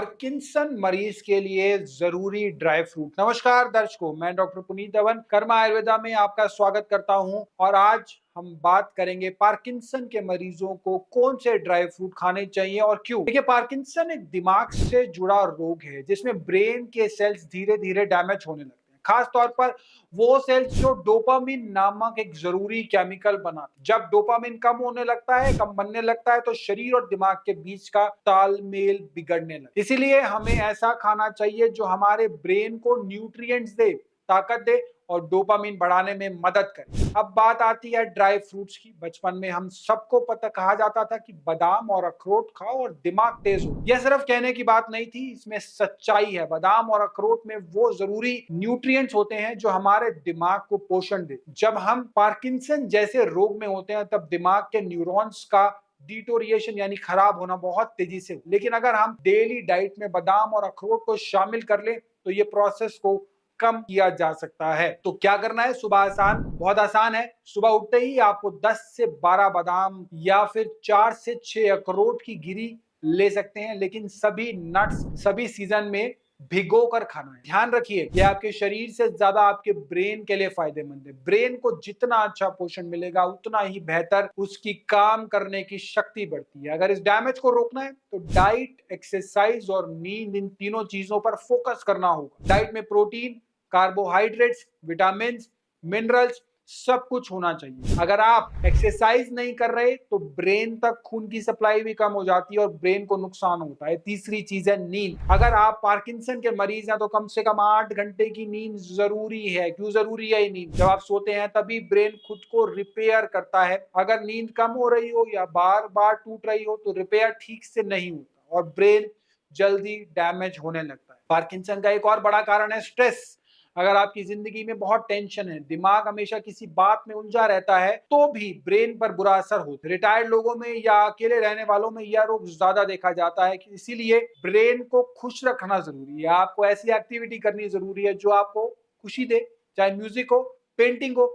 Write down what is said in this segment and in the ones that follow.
Parkinson मरीज के लिए जरूरी ड्राई फ्रूट। नमस्कार दर्शकों, मैं डॉक्टर पुनीत धवन कर्मा आयुर्वेदा में आपका स्वागत करता हूं और आज हम बात करेंगे पार्किंसन के मरीजों को कौन से ड्राई फ्रूट खाने चाहिए और क्यों। देखिए, पार्किंसन एक दिमाग से जुड़ा रोग है जिसमें ब्रेन के सेल्स धीरे धीरे डैमेज होने लगते हैं। खास तौर पर वो सेल्स जो डोपामिन नामक एक जरूरी केमिकल बनाते हैं। जब डोपामिन कम होने लगता है, कम बनने लगता है, तो शरीर और दिमाग के बीच का तालमेल बिगड़ने लगता है। इसीलिए हमें ऐसा खाना चाहिए जो हमारे ब्रेन को न्यूट्रिएंट्स दे, ताकत दे और डोपामिन बढ़ाने में मदद करे। अब बात आती है ड्राई फ्रूट्स की। बचपन में हम सबको पता कहा जाता था कि बादाम और अखरोट खाओ और दिमाग तेज हो। यह सिर्फ कहने की बात नहीं थी, इसमें सच्चाई है। बादाम और अखरोट में वो जरूरी न्यूट्रिएंट्स होते हैं जो हमारे दिमाग को पोषण दे। जब हम पार्किंसन जैसे रोग में होते हैं तब दिमाग के न्यूरॉन्स का डिटोरिएशन यानी खराब होना बहुत तेजी से हो। लेकिन अगर हम डेली डाइट में बादाम और अखरोट को शामिल कर लें तो ये प्रोसेस को कम किया जा सकता है। तो क्या करना है? सुबह बहुत आसान है। सुबह उठते ही आपको 10 से 12 बादाम या फिर 4 से 6 अखरोट की गिरी ले सकते हैं, लेकिन सभी नट्स सभी सीजन में भिगो कर खाना है। ध्यान रखिए, यह आपके शरीर से ज्यादा आपके ब्रेन के लिए फायदेमंद है। ब्रेन को जितना अच्छा पोषण मिलेगा उतना ही बेहतर उसकी काम करने की शक्ति बढ़ती है। अगर इस डैमेज को रोकना है तो डाइट, एक्सरसाइज और नींद, इन तीनों चीजों पर फोकस करना होगा। डाइट में प्रोटीन, कार्बोहाइड्रेट्स, विटामिन, मिनरल्स सब कुछ होना चाहिए। अगर आप एक्सरसाइज नहीं कर रहे तो ब्रेन तक खून की सप्लाई भी कम हो जाती है और ब्रेन को नुकसान होता है। तीसरी चीज है नींद। अगर आप पार्किंसन के मरीज हैं तो कम से कम 8 घंटे की नींद जरूरी है। क्यों जरूरी है ये नींद? जब आप सोते हैं तभी ब्रेन खुद को रिपेयर करता है। अगर नींद कम हो रही हो या बार बार टूट रही हो तो रिपेयर ठीक से नहीं होता और ब्रेन जल्दी डैमेज होने लगता है। पार्किंसन का एक और बड़ा कारण है स्ट्रेस। अगर आपकी जिंदगी में बहुत टेंशन है, दिमाग हमेशा किसी बात में उलझा रहता है, तो भी ब्रेन पर बुरा असर होता है। रिटायर्ड लोगों में या अकेले रहने वालों में यह रोग ज्यादा देखा जाता है। इसीलिए ब्रेन को खुश रखना जरूरी है। आपको ऐसी एक्टिविटी करनी जरूरी है जो आपको खुशी दे, चाहे म्यूजिक हो, पेंटिंग हो,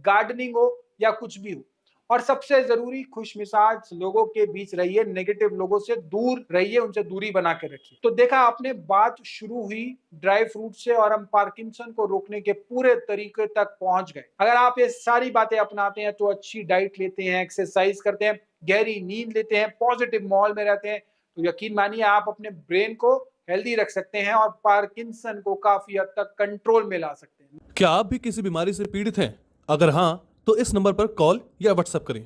गार्डनिंग हो या कुछ भी हो। और सबसे जरूरी, खुश मिजाज लोगों के बीच रहिए, नेगेटिव लोगों से दूर रहिए, उनसे दूरी बना के रखिए। तो देखा आपने, बात शुरू हुई ड्राई फ्रूट से और हम पार्किंसन को रोकने के पूरे तरीके तक पहुंच गए। अगर आप ये सारी बातें अपनाते हैं तो अच्छी डाइट लेते हैं, एक्सरसाइज करते हैं, गहरी नींद लेते हैं, पॉजिटिव माहौल में रहते हैं, तो यकीन मानिए आप अपने ब्रेन को हेल्दी रख सकते हैं और पार्किंसन को काफी हद तक कंट्रोल में ला सकते हैं। क्या आप भी किसी बीमारी से पीड़ित हैं? अगर हाँ, तो इस नंबर पर कॉल या व्हाट्सएप करें।